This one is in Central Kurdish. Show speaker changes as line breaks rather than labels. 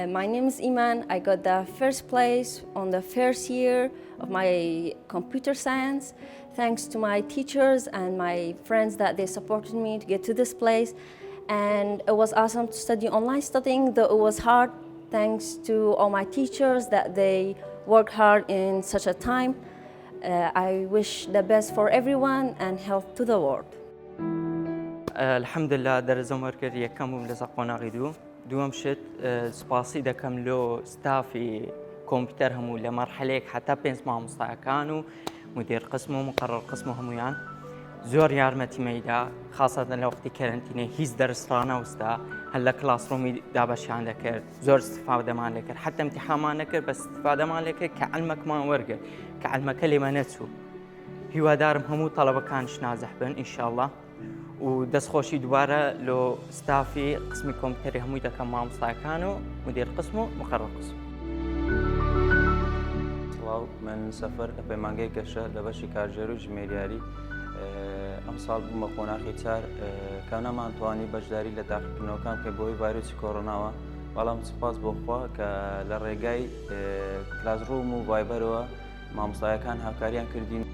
My name is Iman. I got the first place on the first year of my computer science, thanks to my teachers and my friends that they supported me to get to this place. And it was awesome to study online studying, though it was hard, thanks to all my teachers that they worked hard in such a time. I wish the best for everyone and health to the world.
الحمد لله دەرەزەم وەرگرت یەکەم بووم لەسەر قۆناغی دووەم شت سوپاسی دەکەم لۆ ستافی کۆمپیوتەر هەموو لە مەرحەلەیەک حتا پێنج مامۆستاکان و مدیر قسم و مقرر قسم و هەمویان زۆر یارمەتی مەیدا خاصەتەن لە وەختی کەرەنتینە هیچ دەرسڕانەوەستا هەر لە کلاسڕۆمی دابەشیان دەکرد زۆر استفادەمان لێکرد حتا امتحانمان نەکرد بە استفادەمان لێکرد کە عەلمەکمان وەرگرت کە عەلمەکە لێمە نەچوو هیوادارم هەموو تەڵەبەکانش ناجح بن ئینشاءڵڵا و دەستخۆشی دووبارە لۆ ستافی قسمی کۆمپیوتەری هەمووی دەکەم مامۆستاکان و مدیر قسم و مقرر قسم.
سڵاو من سەفەر لە پەیمانگەی گەشە لە بەشی کارژێر و ژمێریاری ئەم ساڵ بوومە قۆناغی چار کە نەمانتوانی بەشداری لە تاقیکردنەوەکان کە بۆی ڤایرۆسی کۆڕۆناوە بەڵام سوپاس بۆخوا کە لە ڕێگای کلاسڕوم و ڤایبەرەوە مامۆستایەکان هاوکاریان کردین.